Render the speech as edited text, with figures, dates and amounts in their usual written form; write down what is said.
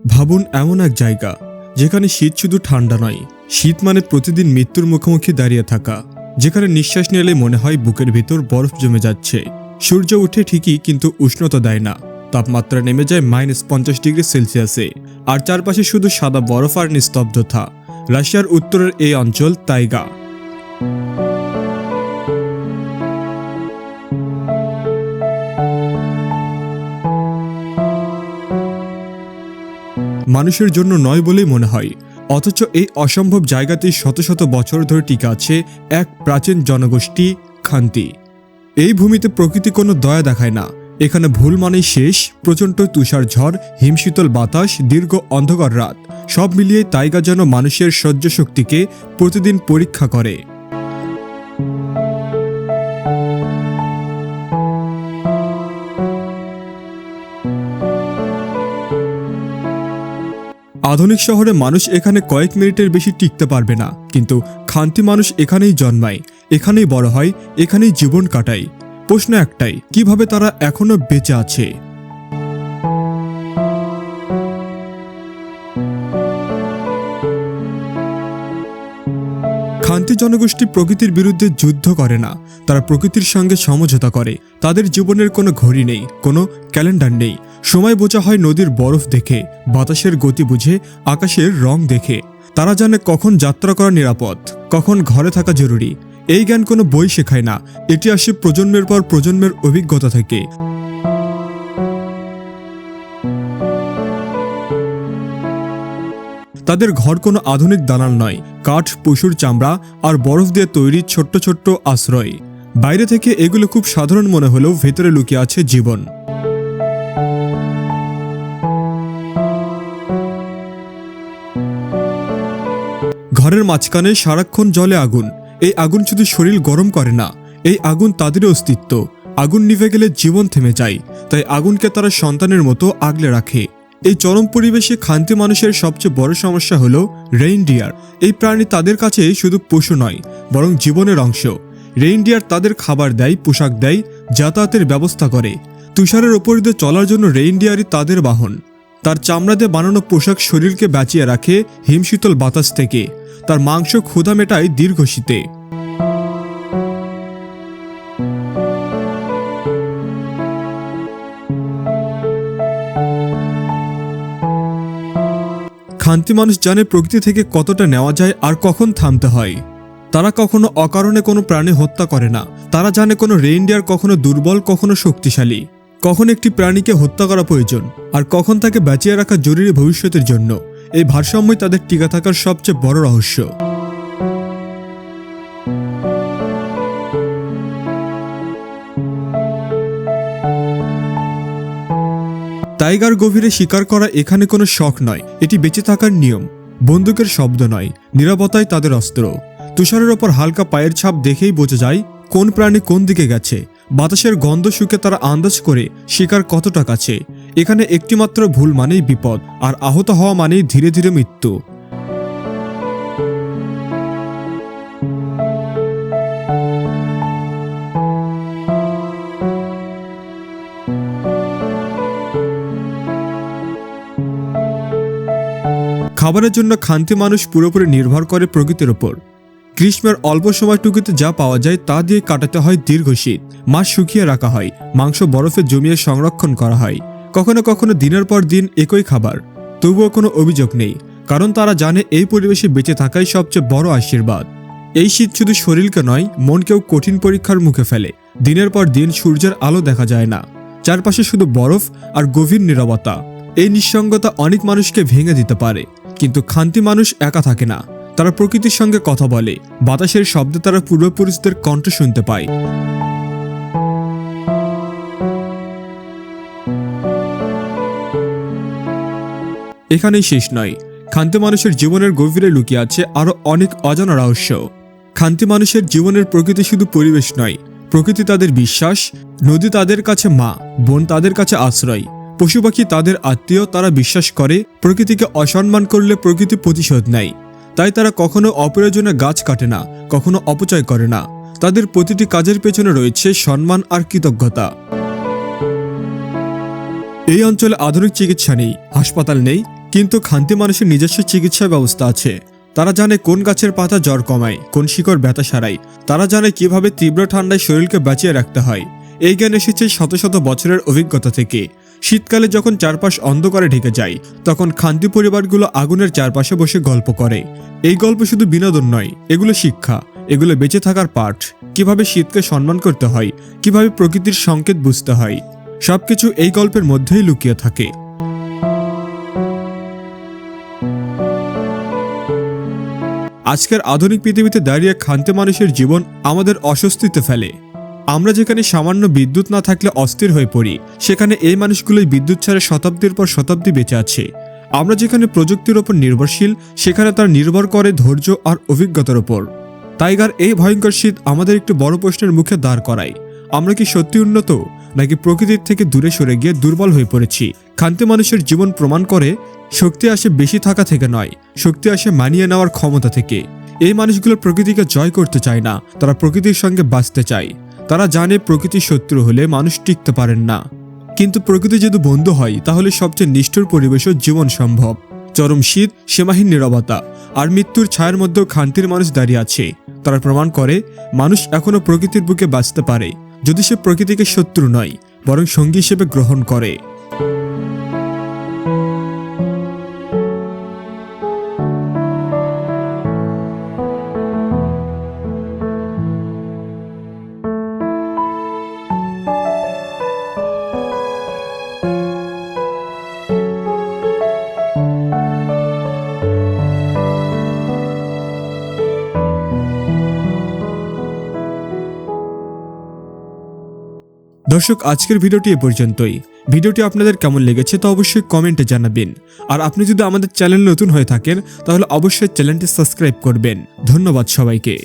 ভাবুন এমন এক জায়গা যেখানে শীত শুধু ঠান্ডা নয়, শীত মানে প্রতিদিন মৃত্যুর মুখোমুখি দাঁড়িয়ে থাকা, যেখানে নিঃশ্বাস নিলে মনে হয় বুকের ভিতর বরফ জমে যাচ্ছে। সূর্য উঠে ঠিকই, কিন্তু উষ্ণতা দেয় না। তাপমাত্রা নেমে যায় -50 ডিগ্রি সেলসিয়াসে, আর চারপাশে শুধু সাদা বরফ আর নিস্তব্ধতা। রাশিয়ার উত্তরের এই অঞ্চল তাইগা। মানুষের জন্য নয় বলেই মনে হয়, অথচ এই অসম্ভব জায়গাতেই শত শত বছর ধরে টিকে আছে এক প্রাচীন জনগোষ্ঠী, খান্তি। এই ভূমিতে প্রকৃতি কোনো দয়া দেখায় না। এখানে ভুল মানেই শেষ। প্রচণ্ড তুষার ঝড়, হিমশীতল বাতাস, দীর্ঘ অন্ধকার রাত, সব মিলিয়ে তাইগা যেন মানুষের সহ্য শক্তিকে প্রতিদিন পরীক্ষা করে। আধুনিক শহরে মানুষ এখানে কয়েক মিনিটের বেশি টিকতে পারবে না, কিন্তু খান্তি মানুষ এখানেই জন্মায়, এখানেই বড় হয়, এখানেই জীবন কাটায়। প্রশ্ন একটাই, কিভাবে তারা এখনো বেঁচে আছে? খান্তি জনগোষ্ঠী প্রকৃতির বিরুদ্ধে যুদ্ধ করে না, তারা প্রকৃতির সঙ্গে সমঝোতা করে। তাদের জীবনের কোনো ঘড়ি নেই, কোনো ক্যালেন্ডার নেই। সময় বোঝা হয় নদীর বরফ দেখে, বাতাসের গতি বুঝে, আকাশের রং দেখে। তারা জানে কখন যাত্রা করা নিরাপদ, কখন ঘরে থাকা জরুরি। এই জ্ঞান কোনো বই শেখায় না, এটি আসে প্রজন্মের পর প্রজন্মের অভিজ্ঞতা থেকে। তাদের ঘর কোনো আধুনিক দালান নয়, কাঠ, পশুর চামড়া আর বরফ দিয়ে তৈরি ছোট্ট ছোট্ট আশ্রয়। বাইরে থেকে এগুলো খুব সাধারণ মনে হলেও ভেতরে লুকিয়ে আছে জীবন। ঘরের মাঝখানে সারাক্ষণ জ্বলে আগুন। এই আগুন শুধু শরীর গরম করে না, এই আগুন তাদেরই অস্তিত্ব। আগুন নিভে গেলে জীবন থেমে যায়, তাই আগুনকে তারা সন্তানের মতো আগলে রাখে। এই চরম পরিবেশে খান্তি মানুষের সবচেয়ে বড় সমস্যা হলো রেইনডিয়ার। এই প্রাণী তাদের কাছে শুধু পশু নয়, বরং জীবনের অংশ। রেইনডিয়ার তাদের খাবার দেয়, পোশাক দেয়, যাতায়াতের ব্যবস্থা করে। তুষারের ওপর দিয়ে চলার জন্য রেইনডিয়ারই তাদের বাহন। তার চামড়া দিয়ে বানানো পোশাক শরীরকে বাঁচিয়ে রাখে হিমশীতল বাতাস থেকে। তার মাংস ক্ষুধা মেটায় দীর্ঘ শীতে। খান্তি মানুষ জানে প্রকৃতি থেকে কতটা নেওয়া যায় আর কখন থামতে হয়। তারা কখনো অকারণে কোনো প্রাণী হত্যা করে না। তারা জানে কোনো রেইনডিয়ার কখনো দুর্বল, কখনো শক্তিশালী, কখন একটি প্রাণীকে হত্যা করা প্রয়োজন আর কখন তাকে বাঁচিয়ে রাখা জরুরি ভবিষ্যতের জন্য। এই ভারসাম্যই তাদের টিকে থাকার সবচেয়ে বড় রহস্য। টাইগার গভীরে শিকার করা এখানে কোনো শখ নয়, এটি বেঁচে থাকার নিয়ম। বন্দুকের শব্দ নয়, নীরবতাই তাদের অস্ত্র। তুষারের ওপর হালকা পায়ের ছাপ দেখেই বোঝা যায় কোন প্রাণী কোন দিকে গেছে। বাতাসের গন্ধ শুকে তারা আন্দাজ করে শিকার কতটা কাছে। এখানে একটিমাত্র ভুল মানেই বিপদ, আর আহত হওয়া মানেই ধীরে ধীরে মৃত্যু। খাবারের জন্য খান্তি মানুষ পুরোপুরি নির্ভর করে প্রকৃতির ওপর। গ্রীষ্মের অল্প সময়টুকুতে যা পাওয়া যায় তা দিয়ে কাটাতে হয় দীর্ঘ শীত। মাছ শুকিয়ে রাখা হয়, মাংস বরফে জমিয়ে সংরক্ষণ করা হয়। কখনো কখনো দিনের পর দিন একই খাবার, তবুও কোনো অভিযোগ নেই, কারণ তারা জানে এই পরিবেশে বেঁচে থাকাই সবচেয়ে বড় আশীর্বাদ। এই শীত শুধু শরীরকে নয়, মনকেও কঠিন পরীক্ষার মুখে ফেলে। দিনের পর দিন সূর্যের আলো দেখা যায় না, চারপাশে শুধু বরফ আর গভীর নীরবতা। এই নিঃসঙ্গতা অনেক মানুষকে ভেঙে দিতে পারে, কিন্তু খান্তি মানুষ একা থাকে না। তারা প্রকৃতির সঙ্গে কথা বলে, বাতাসের শব্দে তারা পূর্বপুরুষদের কণ্ঠ শুনতে পায়। এখানেই শেষ নয়, খান্তি মানুষের জীবনের গভীরে লুকিয়ে আছে আরো অনেক অজানা রহস্য। খান্তি মানুষের জীবনের প্রকৃতি শুধু পরিবেশ নয়, প্রকৃতি তাদের বিশ্বাস। নদী তাদের কাছে মা, বন তাদের কাছে আশ্রয়, পশু পাখি তাদের আত্মীয়। তারা বিশ্বাস করে প্রকৃতিকে অসম্মান করলে প্রকৃতি প্রতিশোধ নেয়। তাই তারা কখনো অপ্রয়োজনে গাছ কাটে না, কখনো অপচয় করে না। তাদের প্রতিটি কাজের পেছনে রয়েছে সম্মান আর কৃতজ্ঞতা। এই অঞ্চলে আধুনিক চিকিৎসা নেই, হাসপাতাল নেই, কিন্তু খান্তি মানুষের নিজস্ব চিকিৎসা ব্যবস্থা আছে। তারা জানে কোন গাছের পাতা জ্বর কমায়, কোন শিকড় ব্যথা সারায়। তারা জানে কিভাবে তীব্র ঠান্ডায় শরীরকে বাঁচিয়ে রাখতে হয়। এই জ্ঞান এসেছে শত শত বছরের অভিজ্ঞতা থেকে। শীতকালে যখন চারপাশ অন্ধকারে ঢেকে যায়, তখন খান্তি পরিবারগুলো আগুনের চারপাশে বসে গল্প করে। এই গল্প শুধু বিনোদন নয়, এগুলো শিক্ষা, এগুলো বেঁচে থাকার পাঠ। কিভাবে শীতকে সম্মান করতে হয়, কিভাবে প্রকৃতির সংকেত বুঝতে হয়, সবকিছু এই গল্পের মধ্যেই লুকিয়ে থাকে। আজকের আধুনিক পৃথিবীতে দাঁড়িয়ে খান্তি মানুষের জীবন আমাদের অস্বস্তিতে ফেলে। আমরা যেখানে সামান্য বিদ্যুৎ না থাকলে অস্থির হয়ে পড়ি, সেখানে এই মানুষগুলোই বিদ্যুৎ ছাড়া শতাব্দীর পর শতাব্দী বেঁচে আছে। আমরা যেখানে প্রযুক্তির ওপর নির্ভরশীল, সেখানে তার নির্ভর করে ধৈর্য আর অভিজ্ঞতার ওপর। টাইগার এই ভয়ঙ্কর শীত আমাদের একটু বড় প্রশ্নের মুখে দাঁড় করায়। আমরা কি সত্যি উন্নত, নাকি প্রকৃতির থেকে দূরে সরে গিয়ে দুর্বল হয়ে পড়েছি? খান্তি মানুষের জীবন প্রমাণ করে শক্তি আসে বেশি থাকা থেকে নয়, শক্তি আসে মানিয়ে নেওয়ার ক্ষমতা থেকে। এই মানুষগুলো প্রকৃতিকে জয় করতে চায় না, তারা প্রকৃতির সঙ্গে বাঁচতে চায়। তারা জানে প্রকৃতির শত্রু হলে মানুষ টিকতে পারেন না, কিন্তু প্রকৃতি যদি বন্ধু হয় তাহলে সবচেয়ে নিষ্ঠুর পরিবেশও জীবন সম্ভব। চরম শীত, সীমাহীন নীরবতা আর মৃত্যুর ছায়ার মধ্যেও খান্তির মানুষ দাঁড়িয়ে আছে। তারা প্রমাণ করে মানুষ এখনো প্রকৃতির বুকে বাঁচতে পারে, যদি সে প্রকৃতিকে শত্রু নয়, বরং সঙ্গী হিসেবে গ্রহণ করে। দর্শক, আজকের ভিডিওটি এ পর্যন্তই। ভিডিওটি আপনাদের কেমন লেগেছে তা অবশ্যই কমেন্টে জানাবেন। আর আপনি যদি আমাদের চ্যানেল নতুন হয়ে থাকেন তাহলে অবশ্যই চ্যানেলটি সাবস্ক্রাইব করবেন। ধন্যবাদ সবাইকে।